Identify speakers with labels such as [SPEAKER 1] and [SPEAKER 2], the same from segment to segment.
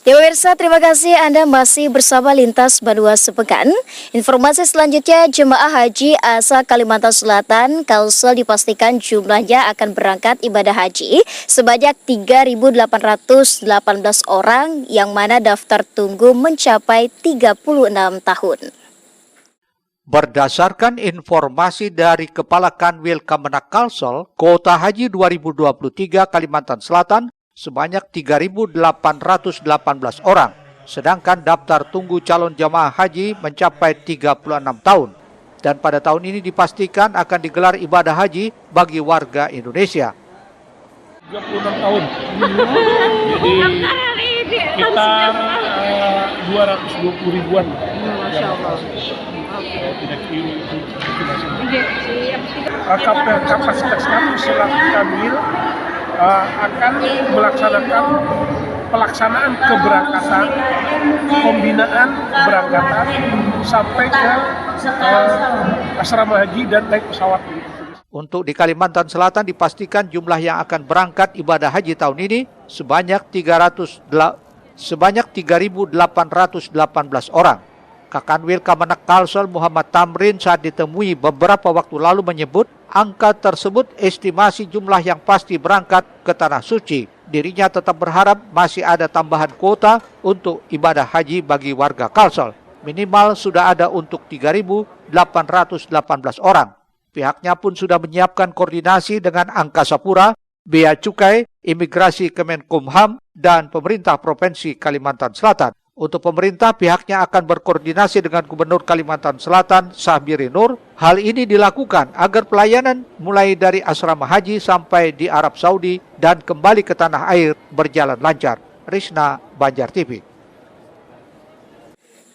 [SPEAKER 1] Ya pemirsa, terima kasih Anda masih bersama Lintas Banua Sepekan. Informasi selanjutnya, jemaah haji asal Kalimantan Selatan Kalsel dipastikan jumlahnya akan berangkat ibadah haji sebanyak 3.818 orang, yang mana daftar tunggu mencapai 36 tahun.
[SPEAKER 2] Berdasarkan informasi dari Kepala Kanwil Kemenak Kalsel, kuota haji 2023 Kalimantan Selatan sebanyak 3.818 orang, sedangkan daftar tunggu calon jamaah haji mencapai 36 tahun. Dan pada tahun ini dipastikan akan digelar ibadah haji bagi warga Indonesia.
[SPEAKER 3] 36 tahun. Jadi sekitar 220 ribuan.
[SPEAKER 4] Masya Allah.
[SPEAKER 3] Tidak kiri itu. Kapasitas kami selaku Kanwil akan melaksanakan pelaksanaan keberangkatan, pembinaan keberangkatan sampai ke asrama haji dan naik pesawat.
[SPEAKER 2] Untuk di Kalimantan Selatan dipastikan jumlah yang akan berangkat ibadah haji tahun ini sebanyak 3.818 orang. Kakanwil Kemenak Kalsel Muhammad Tamrin saat ditemui beberapa waktu lalu menyebut angka tersebut estimasi jumlah yang pasti berangkat ke Tanah Suci. Dirinya tetap berharap masih ada tambahan kuota untuk ibadah haji bagi warga Kalsel. Minimal sudah ada untuk 3.818 orang. Pihaknya pun sudah menyiapkan koordinasi dengan Angkasa Pura, Bea Cukai, Imigrasi Kemenkumham, dan pemerintah Provinsi Kalimantan Selatan. Untuk pemerintah, pihaknya akan berkoordinasi dengan Gubernur Kalimantan Selatan, Sahbiri Nur. Hal ini dilakukan agar pelayanan mulai dari asrama haji sampai di Arab Saudi dan kembali ke tanah air berjalan lancar. Risna, Banjar TV.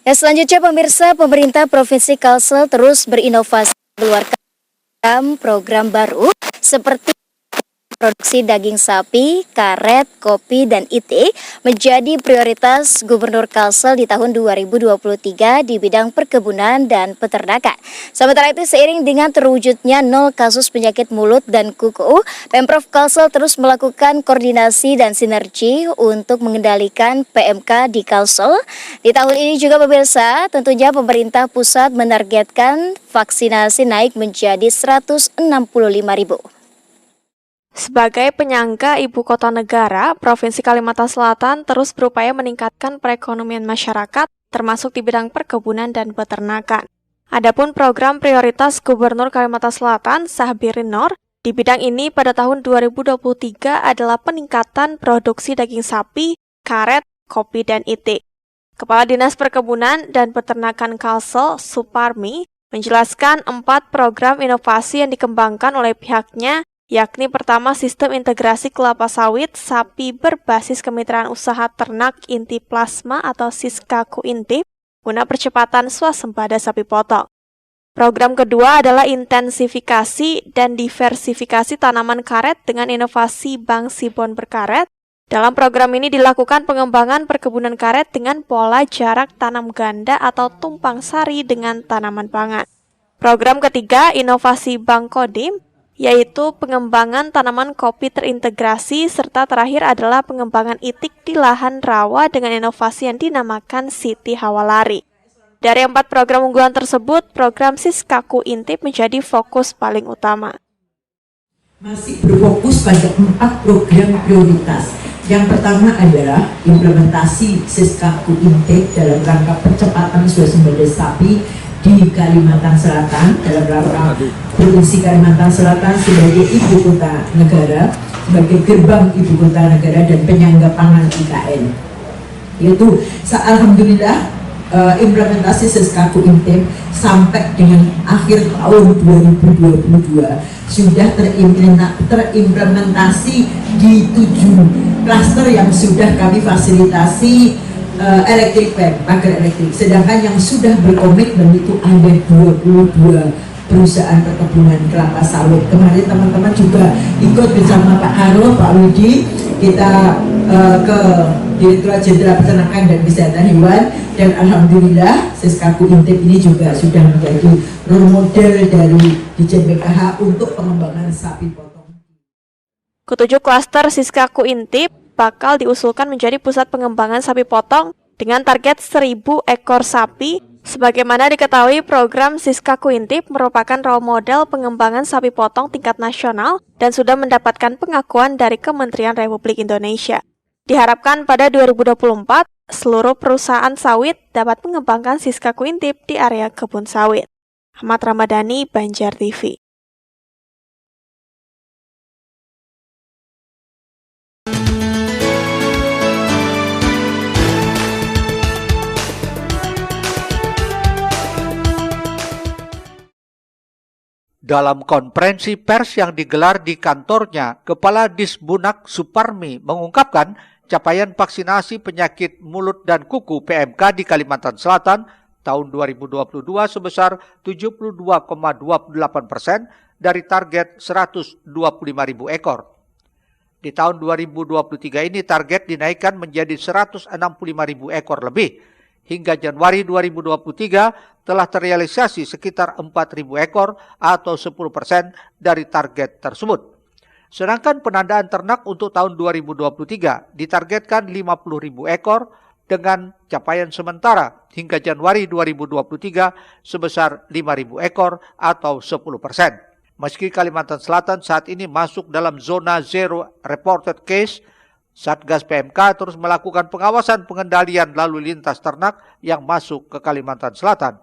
[SPEAKER 1] Selanjutnya pemirsa, pemerintah Provinsi Kalsel terus berinovasi mengeluarkan program baru seperti produksi daging sapi, karet, kopi, dan IT menjadi prioritas Gubernur Kalsel di tahun 2023 di bidang perkebunan dan peternakan. Sementara itu, seiring dengan terwujudnya 0 kasus penyakit mulut dan kuku, Pemprov Kalsel terus melakukan koordinasi dan sinergi untuk mengendalikan PMK di Kalsel. Di tahun ini juga pemirsa, tentunya pemerintah pusat menargetkan vaksinasi naik menjadi 165.000.
[SPEAKER 4] Sebagai penyangga ibu kota negara, Provinsi Kalimantan Selatan terus berupaya meningkatkan perekonomian masyarakat, termasuk di bidang perkebunan dan peternakan. Adapun program prioritas Gubernur Kalimantan Selatan, Sahbiri Nur, di bidang ini pada tahun 2023 adalah peningkatan produksi daging sapi, karet, kopi, dan IT. Kepala Dinas Perkebunan dan Peternakan Kalsel, Suparmi, menjelaskan 4 program inovasi yang dikembangkan oleh pihaknya, yakni pertama sistem integrasi kelapa sawit sapi berbasis kemitraan usaha ternak inti plasma atau Siskaku Intip guna percepatan swasembada sapi potong. Program kedua adalah intensifikasi dan diversifikasi tanaman karet dengan inovasi Bank Sibon berkaret. Dalam program ini dilakukan pengembangan perkebunan karet dengan pola jarak tanam ganda atau tumpang sari dengan tanaman pangan. Program ketiga, inovasi Bank Kodim, yaitu pengembangan tanaman kopi terintegrasi, serta terakhir adalah pengembangan itik di lahan rawa dengan inovasi yang dinamakan Siti Hawalari. Dari 4 program unggulan tersebut, program Siskaku Intip menjadi fokus paling utama.
[SPEAKER 5] Masih berfokus pada 4 program prioritas. Yang pertama adalah implementasi Siskaku Intip dalam rangka percepatan swasembada sapi di Kalimantan Selatan, dalam rangka Provinsi Kalimantan Selatan sebagai ibu kota negara, sebagai gerbang ibu kota negara dan penyangga pangan IKN. Yaitu alhamdulillah implementasi Siskaku Intip sampai dengan akhir tahun 2022 sudah terimplementasi di 7 klaster yang sudah kami fasilitasi elektrik pagar elektrik, sedangkan yang sudah berkomitmen itu ada 22 perusahaan perkebunan kelapa sawit. Kemarin teman-teman juga ikut bersama Pak Haro, Pak Widi, kita ke Direktorat Jenderal Peternakan dan Kesehatan Hewan, dan alhamdulillah Siskaku Intip ini juga sudah menjadi role model dari Ditjen BPH untuk pengembangan sapi potong.
[SPEAKER 4] Ketujuh klaster Siskaku Intip bakal diusulkan menjadi pusat pengembangan sapi potong dengan target 1.000 ekor sapi. Sebagaimana diketahui, program Siskaku Intip merupakan role model pengembangan sapi potong tingkat nasional dan sudah mendapatkan pengakuan dari Kementerian Republik Indonesia. Diharapkan pada 2024, seluruh perusahaan sawit dapat mengembangkan Siskaku Intip di area kebun sawit. Ahmad Ramadhani, Banjar TV.
[SPEAKER 2] Dalam konferensi pers yang digelar di kantornya, Kepala Disbunak Suparmi mengungkapkan capaian vaksinasi penyakit mulut dan kuku PMK di Kalimantan Selatan tahun 2022 sebesar 72,28% dari target 125.000 ekor. Di tahun 2023 ini target dinaikkan menjadi 165.000 ekor lebih. Hingga Januari 2023 telah terrealisasi sekitar 4.000 ekor atau 10% dari target tersebut. Sedangkan penandaan ternak untuk tahun 2023 ditargetkan 50.000 ekor dengan capaian sementara hingga Januari 2023 sebesar 5.000 ekor atau 10%. Meski Kalimantan Selatan saat ini masuk dalam zona zero reported case, Satgas PMK terus melakukan pengawasan pengendalian lalu lintas ternak yang masuk ke Kalimantan Selatan.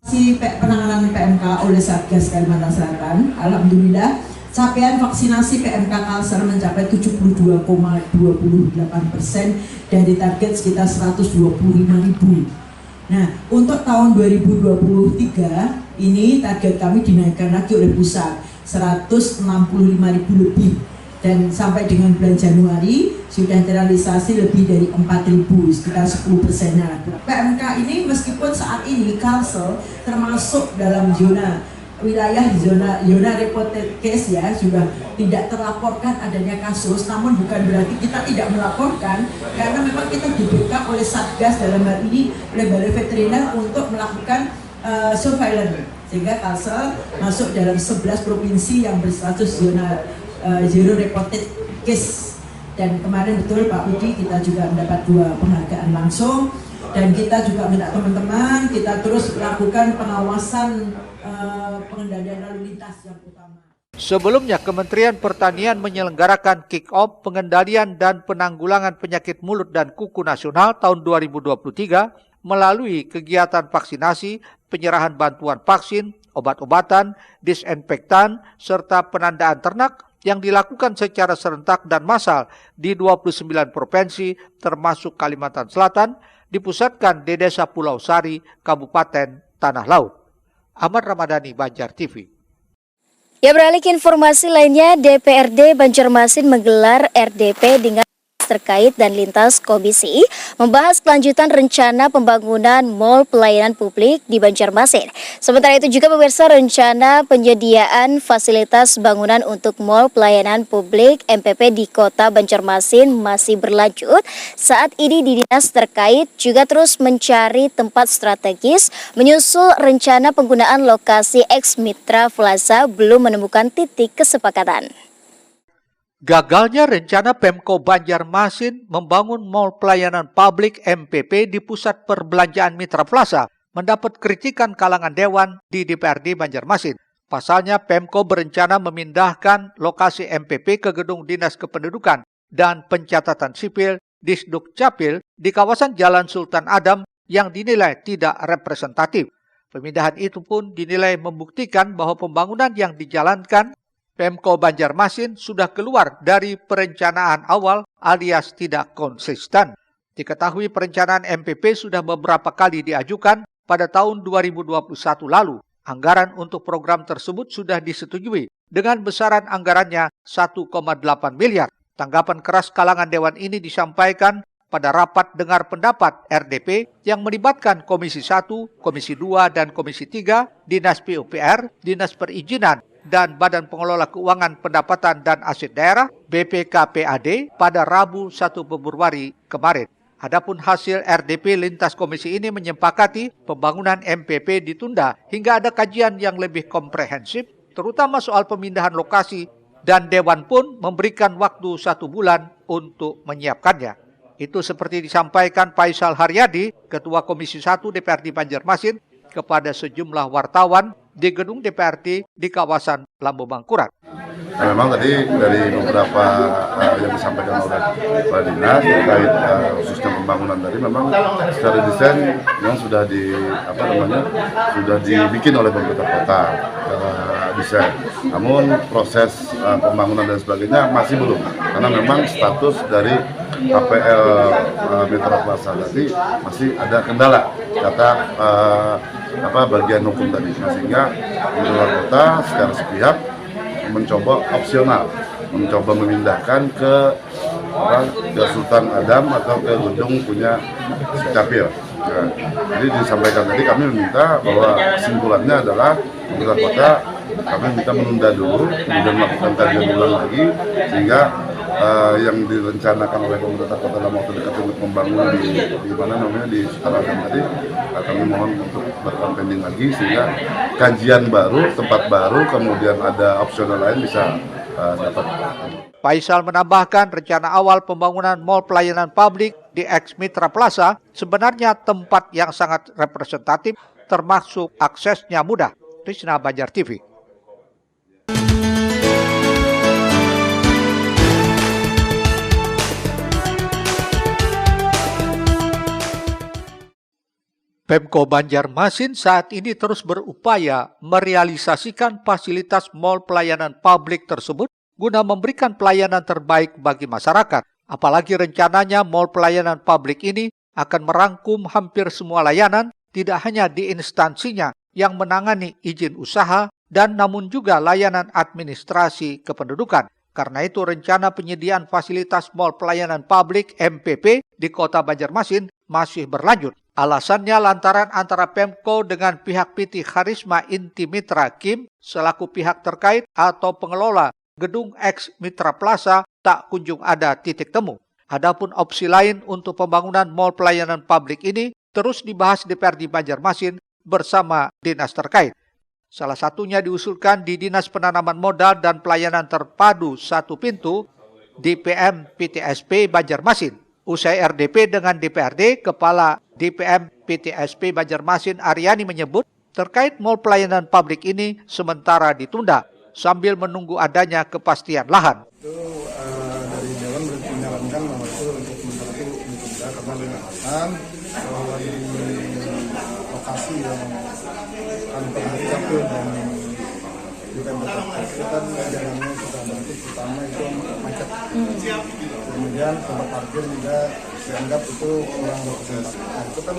[SPEAKER 5] Penanganan PMK oleh Satgas Kalimantan Selatan, alhamdulillah capaian vaksinasi PMK Kalsel mencapai 72,28% dari target sekitar 125.000. Nah, untuk tahun 2023 ini target kami dinaikkan lagi oleh pusat 165.000 lebih. Dan sampai dengan bulan Januari sudah terrealisasi lebih dari 4.000, sekitar 10%-nya. PMK ini meskipun saat ini Kalsel termasuk dalam wilayah zona reported case ya, sudah tidak terlaporkan adanya kasus, namun bukan berarti kita tidak melaporkan, karena memang kita dibekap oleh Satgas dalam hal ini oleh Balai Veteriner untuk melakukan surveillance, sehingga Kalsel masuk dalam 11 provinsi yang berstatus zona zero reported case. Dan kemarin betul Pak Budi kita juga mendapat 2 penghargaan langsung, dan kita juga minta teman-teman kita terus melakukan pengawasan pengendalian lalu lintas yang utama.
[SPEAKER 2] Sebelumnya, Kementerian Pertanian menyelenggarakan kick-off pengendalian dan penanggulangan penyakit mulut dan kuku nasional tahun 2023 melalui kegiatan vaksinasi, penyerahan bantuan vaksin, obat-obatan, disinfektan, serta penandaan ternak yang dilakukan secara serentak dan massal di 29 provinsi termasuk Kalimantan Selatan, dipusatkan di Desa Pulau Sari, Kabupaten Tanah Laut. Ahmad Ramadhani, Banjar TV.
[SPEAKER 1] Ya, beralih ke informasi lainnya, DPRD Banjarmasin menggelar RDP dengan terkait dan lintas komisi membahas kelanjutan rencana pembangunan Mall Pelayanan Publik di Banjarmasin. Sementara itu juga pemirsa, rencana penyediaan fasilitas bangunan untuk Mall Pelayanan Publik MPP di Kota Banjarmasin masih berlanjut. Saat ini di dinas terkait juga terus mencari tempat strategis menyusul rencana penggunaan lokasi ex Mitra Plaza belum menemukan titik kesepakatan.
[SPEAKER 2] Gagalnya rencana Pemko Banjarmasin membangun Mall Pelayanan Publik MPP di Pusat Perbelanjaan Mitra Plaza mendapat kritikan kalangan dewan di DPRD Banjarmasin. Pasalnya, Pemko berencana memindahkan lokasi MPP ke Gedung Dinas Kependudukan dan Pencatatan Sipil Disduk Capil di kawasan Jalan Sultan Adam yang dinilai tidak representatif. Pemindahan itu pun dinilai membuktikan bahwa pembangunan yang dijalankan Pemko Banjarmasin sudah keluar dari perencanaan awal alias tidak konsisten. Diketahui perencanaan MPP sudah beberapa kali diajukan pada tahun 2021 lalu. Anggaran untuk program tersebut sudah disetujui dengan besaran anggarannya 1,8 miliar. Tanggapan keras kalangan dewan ini disampaikan pada rapat dengar pendapat RDP yang melibatkan Komisi 1, Komisi 2, dan Komisi 3, Dinas PUPR, Dinas Perizinan, dan Badan Pengelola Keuangan Pendapatan dan Aset Daerah BPKPAD pada Rabu 1 Februari kemarin. Adapun hasil RDP lintas komisi ini menyepakati pembangunan MPP ditunda hingga ada kajian yang lebih komprehensif, terutama soal pemindahan lokasi dan Dewan pun memberikan waktu 1 bulan untuk menyiapkannya. Itu seperti disampaikan Faisal Haryadi, Ketua Komisi 1 DPRD Banjarmasin, kepada sejumlah wartawan di gedung DPRD di kawasan Lambo Mangkurat.
[SPEAKER 6] Nah, memang tadi dari beberapa yang disampaikan oleh Pak Dinas terkait khususnya pembangunan tadi, memang secara desain memang sudah dibikin oleh pemerintah kota secara desain. Namun proses pembangunan dan sebagainya masih belum, karena memang status dari KPL Mitra Plaza tadi masih ada kendala kata bagian hukum tadi, sehingga pemerintah kota secara sepihak mencoba opsional, mencoba memindahkan ke Sultan Adam atau ke gedung punya Capil. Nah, jadi disampaikan tadi, kami meminta bahwa kesimpulannya adalah pemerintah kota, kami minta menunda dulu, kemudian melakukan kajian ulang lagi, sehingga yang direncanakan oleh pemerintah kota dalam waktu dekat untuk membangun di Sultan Adam tadi, kami mohon untuk berlakukan pending lagi, sehingga kajian baru, tempat baru, kemudian ada opsional lain bisa dapat.
[SPEAKER 2] Faisal menambahkan rencana awal pembangunan mal pelayanan publik di Ex Mitra Plaza sebenarnya tempat yang sangat representatif, termasuk aksesnya mudah. Trisna Banjar TV. Pemko Banjarmasin saat ini terus berupaya merealisasikan fasilitas mal pelayanan publik tersebut guna memberikan pelayanan terbaik bagi masyarakat. Apalagi rencananya mal pelayanan publik ini akan merangkum hampir semua layanan, tidak hanya di instansinya yang menangani izin usaha dan namun juga layanan administrasi kependudukan. Karena itu rencana penyediaan fasilitas mal pelayanan publik MPP di Kota Banjarmasin masih berlanjut. Alasannya lantaran antara Pemko dengan pihak PT Karisma Inti Mitra Kim selaku pihak terkait atau pengelola gedung Ex Mitra Plaza tak kunjung ada titik temu. Adapun opsi lain untuk pembangunan mal pelayanan publik ini terus dibahas DPRD Banjarmasin bersama dinas terkait. Salah satunya diusulkan di Dinas Penanaman Modal dan Pelayanan Terpadu Satu Pintu DPM PTSP Banjarmasin. Usai RDP dengan DPRD, Kepala DPM PTSP Banjarmasin Aryani menyebut terkait mal pelayanan publik ini sementara ditunda sambil menunggu adanya kepastian lahan.
[SPEAKER 7] Itu dari Dewan menyarankan bahwa itu untuk sementara itu ditunda karena dengan alasan bahwa di lokasi yang kantor Capil dan DPM itu kan jalannya sudah bantu, pertama itu macet. Kemudian tempat parkir juga dianggap itu kurang representatif. Nah, itu kan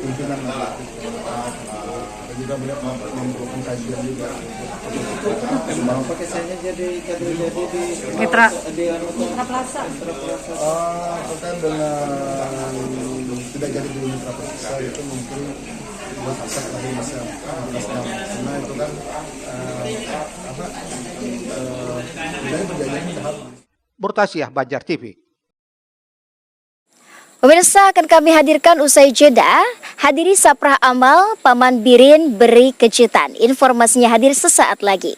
[SPEAKER 7] pimpinan dan juga melihat membutuhkan kajian juga. Mau pakai saya jadi di Mitra Plaza. Kan dengan tidak jadi di Mitra Plaza itu mungkin buat aset lagi bisa karena itu kan jadi perjanjian tahap.
[SPEAKER 2] Murtasiah Banjar TV.
[SPEAKER 1] Pemirsa, akan kami hadirkan usai jeda. Hadiri Saprah Amal, Paman Birin beri kejutan. Informasinya hadir sesaat lagi.